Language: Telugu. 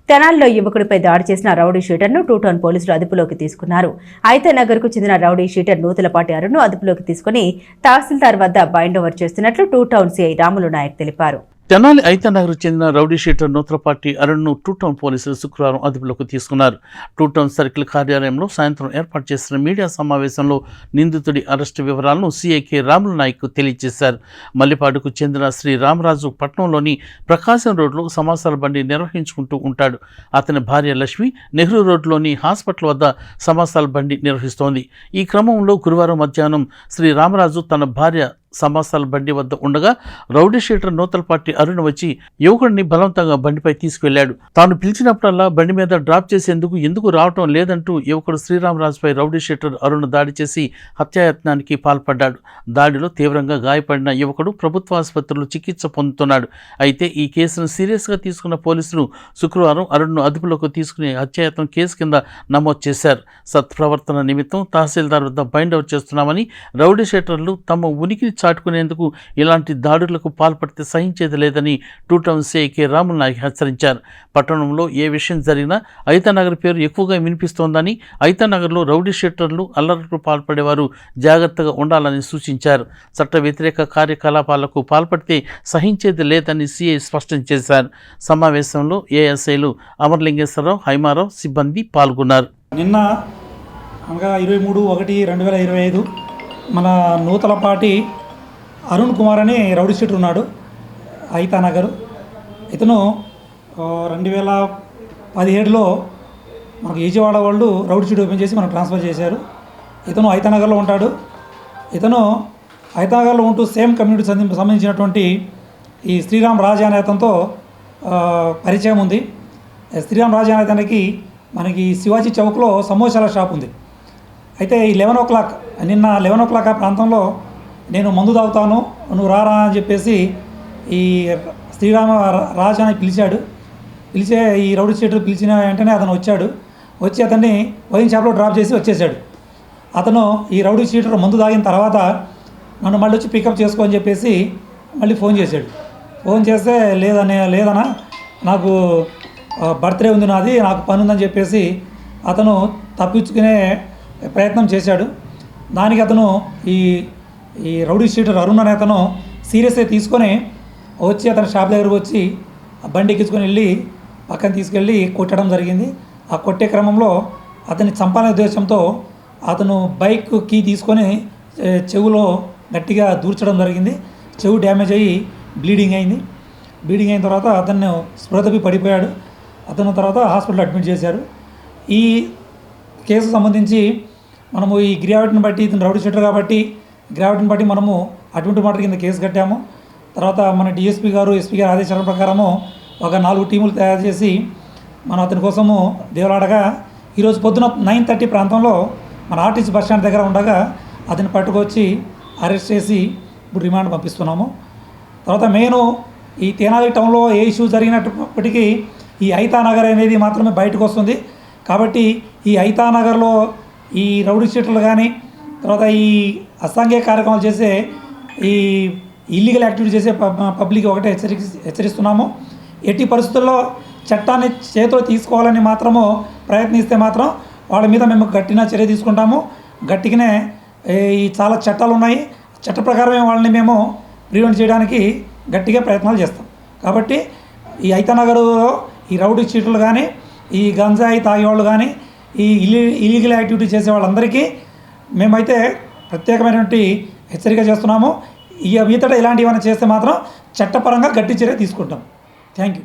తెనాలిలో యువకుడిపై దాడి చేసిన రౌడీ షీటర్ను టూ టౌన్ పోలీసులు అదుపులోకి తీసుకున్నారు. ఐతనగర్కు చెందిన రౌడీ షీటర్ నూతలపాటి అరుణ్ను అదుపులోకి తీసుకుని తహసీల్దార్ వద్ద బైండ్ ఓవర్ చేస్తున్నట్లు two town CI Ramulu Nayak తెలిపారు. తెనాలి ఐతనగర్కు చెందిన రౌడీ షీటర్ నూతలపాటి అరుణ్ను టూ టౌన్ పోలీసులు శుక్రవారం అదుపులోకి తీసుకున్నారు. టూ టౌన్ సర్కిల్ కార్యాలయంలో సాయంత్రం ఏర్పాటు చేసిన మీడియా సమావేశంలో నిందితుడి అరెస్టు వివరాలను సీఐకే రాములు నాయక్ తెలియజేశారు. మల్లిపాడుకు చెందిన శ్రీ రామరాజు పట్నంలోని ప్రకాశం రోడ్లో సమాసాల బండి నిర్వహించుకుంటూ ఉంటాడు. అతని భార్య లక్ష్మి నెహ్రూ రోడ్లోని హాస్పిటల్ వద్ద సమాసాల బండి నిర్వహిస్తోంది. ఈ క్రమంలో గురువారం మధ్యాహ్నం శ్రీ రామరాజు తన భార్య సమాసాల బండి వద్ద ఉండగా రౌడీ షీటర్ నూతలపాటి అరుణ్ వచ్చి యువకుడిని బలవంతంగా బండిపై తీసుకువెళ్లాడు. తాను పిలిచినప్పుడల్లా బండి మీద డ్రాప్ చేసేందుకు ఎందుకు రావటం లేదంటూ యువకుడు శ్రీరామరాజుపై రౌడీ షీటర్ అరుణ్ దాడి చేసి హత్యాయత్నానికి పాల్పడ్డాడు. దాడిలో తీవ్రంగా గాయపడిన యువకుడు ప్రభుత్వ ఆసుపత్రిలో చికిత్స పొందుతున్నాడు. అయితే ఈ కేసును సీరియస్గా తీసుకున్న పోలీసులు శుక్రవారం అరుణ్ను అదుపులోకి తీసుకుని హత్యాయత్నం కేసు కింద నమోదు చేశారు. సత్ప్రవర్తన నిమిత్తం తహసీల్దార్ వద్ద బైండ్ అవుట్ చేస్తున్నామని, రౌడీ షీటర్లు తమ ఉనికిని చాటుకునేందుకు ఇలాంటి దాడులకు పాల్పడితే సహించేది లేదని టూ టౌన్ సీఐకే రాములు నాయక్ హెచ్చరించారు. పట్టణంలో ఏ విషయం జరిగినా ఐతనగర్ పేరు ఎక్కువగా వినిపిస్తోందని, ఐతనగర్లో రౌడీ షీటర్లు అల్లర్లకు పాల్పడేవారు జాగ్రత్తగా ఉండాలని సూచించారు. చట్ట వ్యతిరేక కార్యకలాపాలకు పాల్పడితే సహించేది లేదని సీఐ స్పష్టం చేశారు. సమావేశంలో ఏఎస్ఐలు అమర్లింగేశ్వరరావు, హైమారావు సిబ్బంది పాల్గొన్నారు. నిన్న అనగా 23/1/2025 మన నూతలపాటి అరుణ్ కుమార్ అని రౌడీ షీటర్ ఉన్నాడు ఐతానగర్. ఇతను 2017లో మనకు ఈజీవాడ వాళ్ళు రౌడీ షీట్ ఓపెన్ చేసి మనకు ట్రాన్స్ఫర్ చేశారు. ఇతను ఐతానగర్లో ఉంటాడు. ఇతను ఐతానగర్లో ఉంటూ సేమ్ కమ్యూనిటీ సంబంధించినటువంటి ఈ శ్రీరామ్ రాజ్ అనే అతనితో పరిచయం ఉంది. శ్రీరామ్ రాజ్ అనే అతనికి మనకి శివాజీ చౌక్లో సమోసాల షాప్ ఉంది. అయితే ఈ 11 o'clock నిన్న 11 o'clock ఆ ప్రాంతంలో నేను మందు తాగుతాను నువ్వు రారా అని చెప్పేసి ఈ శ్రీరామ రాజు అని పిలిచే ఈ రౌడీ షీటర్ పిలిచిన వెంటనే అతను వచ్చి అతన్ని వైన్ షాప్లో డ్రాప్ చేసి వచ్చేసాడు. అతను ఈ రౌడీ షీటర్ మందు తాగిన తర్వాత నన్ను మళ్ళీ వచ్చి పికప్ చేసుకో అని చెప్పేసి మళ్ళీ ఫోన్ చేశాడు. ఫోన్ చేస్తే లేదన్నా నాకు బర్త్డే ఉంది నాది, నాకు పని ఉందని చెప్పేసి అతను తప్పించుకునే ప్రయత్నం చేశాడు. దానికి అతను ఈ రౌడీ షీటర్ అరుణ్ అనే అతను సీరియస్గా తీసుకొని వచ్చి అతని షాప్ దగ్గరకు వచ్చి ఆ బండి ఎక్కించుకొని వెళ్ళి పక్కన తీసుకెళ్ళి కొట్టడం జరిగింది. ఆ కొట్టే క్రమంలో అతన్ని చంపాలనే ఉద్దేశంతో అతను బైక్ కీ తీసుకొని చెవులో గట్టిగా దూర్చడం జరిగింది. చెవు డ్యామేజ్ అయ్యి బ్లీడింగ్ అయిన తర్వాత అతను స్పృహ తప్పి పడిపోయాడు. అతను తర్వాత హాస్పిటల్లో అడ్మిట్ చేశారు. ఈ కేసు సంబంధించి మనము ఈ గ్రావిటీని బట్టి ఇతను రౌడీ షీటర్ కాబట్టి గ్రావిటీని బట్టి మనము అటువంటి మర్డర్ కింద కేసు కట్టాము. తర్వాత మన డిఎస్పీ గారు ఎస్పీ గారు ఆదేశాల ప్రకారము ఒక 4 టీములు తయారు చేసి మనం అతని కోసము దేవులాడగా ఈరోజు పొద్దున 9:30 ప్రాంతంలో మన ఆర్టీసీ బస్ స్టాండ్ దగ్గర ఉండగా అతన్ని పట్టుకొచ్చి అరెస్ట్ చేసి ఇప్పుడు రిమాండ్ పంపిస్తున్నాము. తర్వాత మెయిన్ ఈ తెనాలి టౌన్లో ఏ ఇష్యూ జరిగినప్పటికీ ఈ ఐతానగర్ అనేది మాత్రమే బయటకు వస్తుంది. కాబట్టి ఈ ఐతానగర్లో ఈ రౌడీ షీటర్లు కానీ తర్వాత ఈ అసాంఘిక కార్యక్రమాలు చేసే ఈ ఇల్లీగల్ యాక్టివిటీ చేసే పబ్లిక్ ఒకటే హెచ్చరిస్తున్నాము. ఎట్టి పరిస్థితుల్లో చట్టాన్ని చేతిలో తీసుకోవాలని మాత్రము ప్రయత్నిస్తే మాత్రం వాళ్ళ మీద మేము గట్టిన చర్య తీసుకుంటాము. గట్టిగానే ఈ చాలా చట్టాలు ఉన్నాయి. చట్ట ప్రకారమే వాళ్ళని మేము ప్రివెంట్ చేయడానికి గట్టిగా ప్రయత్నాలు చేస్తాం. కాబట్టి ఈ ఐతానగర్లో ఈ రౌడీ షీటర్లు కానీ ఈ గంజాయి తాగేవాళ్ళు కానీ ఈ ఇల్లీగల్ యాక్టివిటీ చేసే వాళ్ళందరికీ మేమైతే ప్రత్యేకమైనటువంటి హెచ్చరిక చేస్తున్నాము. మీతట ఇలాంటివి ఏమైనా చేస్తే మాత్రం చట్టపరంగా గట్టి చర్య తీసుకుంటాం. Thank you.